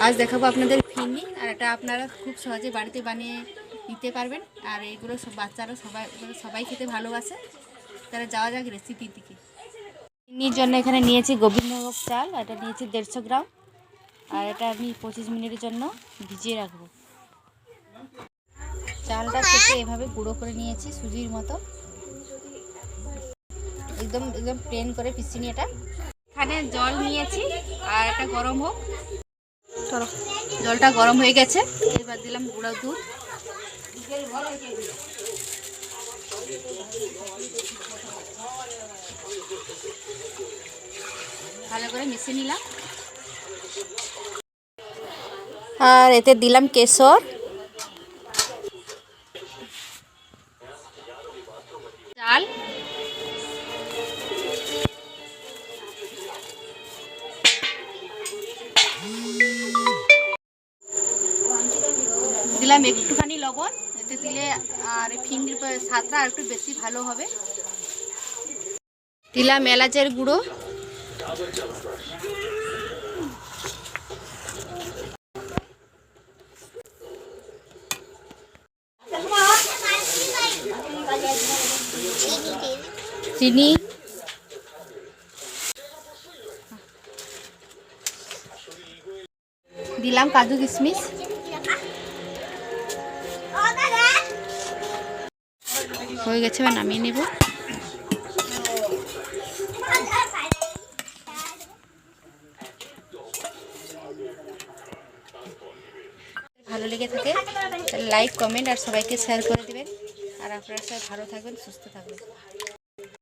আজ দেখাবো আপনাদের ফিরনি, আর এটা আপনারা খুব সহজে বাড়িতে বানিয়ে নিতে পারবেন। আর এইগুলো সব বাচ্চারা সবাই খেতে ভালোবাসে। তারা যাওয়া যাক রেসিপির দিকে। ফিরনির জন্য এখানে নিয়েছি গোবিন্দভোগ চাল, এটা নিয়েছি 150 গ্রাম, আর এটা আমি 25 মিনিটের জন্য ভিজিয়ে রাখবো। চালটা থেকে এভাবে গুঁড়ো করে নিয়েছি সুজির মতো, একদম একদম প্লেন করে পিসিনি। এটা এখানে জল নিয়েছি, আর এটা গরম হোক। চলো, জলটা গরম হয়ে গেছে, এবার দিলাম গুঁড়ো দুধ। ভালো করে মিশিয়ে নিলাম, আর এতে দিলাম কেশর, চাল, দিলাম একটুখানি লবণ। এতে দিলে আর ফিরনির স্বাদটা আর একটু বেশি ভালো হবে। দিলাম এলাচের গুঁড়ো, চিনি, দিলাম কাজু কিশমিশ। হয়ে গেছে, এবার নামিয়ে নেব। ভালো লেগে থাকে লাইক, কমেন্ট আর সবাইকে শেয়ার করে দেবেন। আর আপনারা সবাই ভালো থাকবেন, সুস্থ থাকবেন।